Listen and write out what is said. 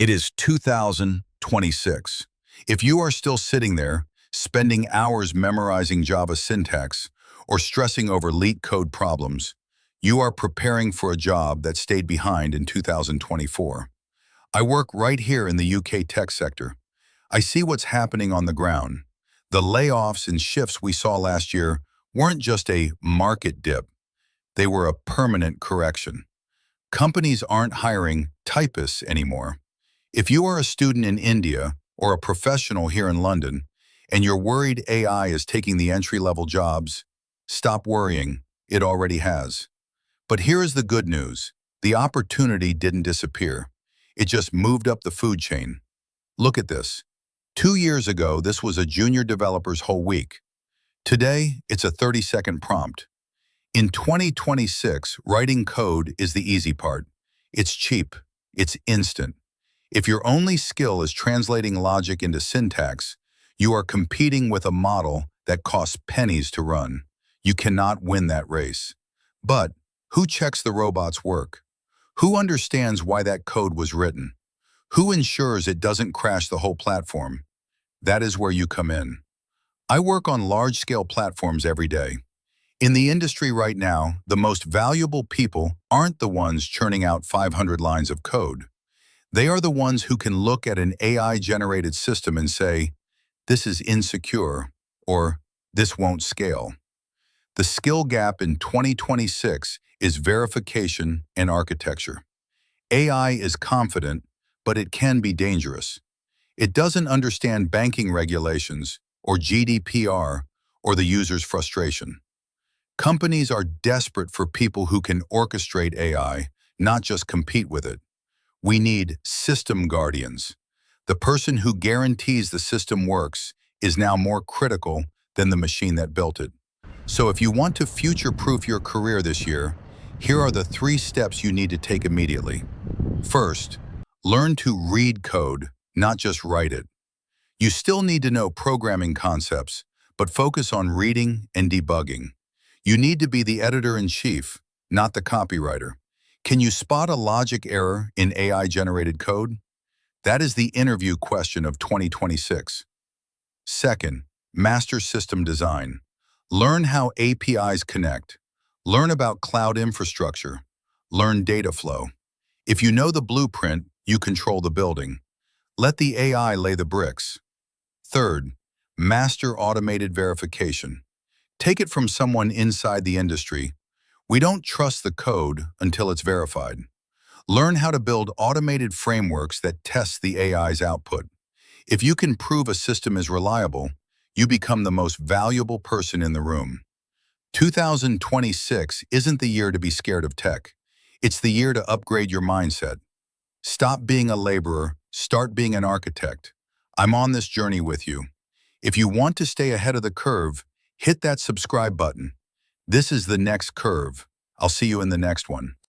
It is 2026. If you are still sitting there, spending hours memorizing Java syntax or stressing over leak code problems, you are preparing for a job that stayed behind in 2024. I work right here in the UK tech sector. I see what's happening on the ground. The layoffs and shifts we saw last year weren't just a market dip, they were a permanent correction. Companies aren't hiring typists anymore. If you are a student in India or a professional here in London, and you're worried AI is taking the entry-level jobs, stop worrying, it already has. But here is the good news. The opportunity didn't disappear. It just moved up the food chain. Look at this. 2 years ago, this was a junior developer's whole week. Today, it's a 30-second prompt. In 2026, writing code is the easy part. It's cheap. It's instant. If your only skill is translating logic into syntax, you are competing with a model that costs pennies to run. You cannot win that race. But who checks the robot's work? Who understands why that code was written? Who ensures it doesn't crash the whole platform? That is where you come in. I work on large-scale platforms every day. In the industry right now, the most valuable people aren't the ones churning out 500 lines of code. They are the ones who can look at an AI-generated system and say, this is insecure, or this won't scale. The skill gap in 2026 is verification and architecture. AI is confident, but it can be dangerous. It doesn't understand banking regulations, or GDPR, or the user's frustration. Companies are desperate for people who can orchestrate AI, not just compete with it. We need system guardians. The person who guarantees the system works is now more critical than the machine that built it. So if you want to future-proof your career this year, here are the 3 steps you need to take immediately. First, learn to read code, not just write it. You still need to know programming concepts, but focus on reading and debugging. You need to be the editor-in-chief, not the copywriter. Can you spot a logic error in AI-generated code? That is the interview question of 2026. Second, master system design. Learn how APIs connect. Learn about cloud infrastructure. Learn data flow. If you know the blueprint, you control the building. Let the AI lay the bricks. Third, master automated verification. Take it from someone inside the industry. We don't trust the code until it's verified. Learn how to build automated frameworks that test the AI's output. If you can prove a system is reliable, you become the most valuable person in the room. 2026 isn't the year to be scared of tech. It's the year to upgrade your mindset. Stop being a laborer, start being an architect. I'm on this journey with you. If you want to stay ahead of the curve, hit that subscribe button. This is the next curve. I'll see you in the next one.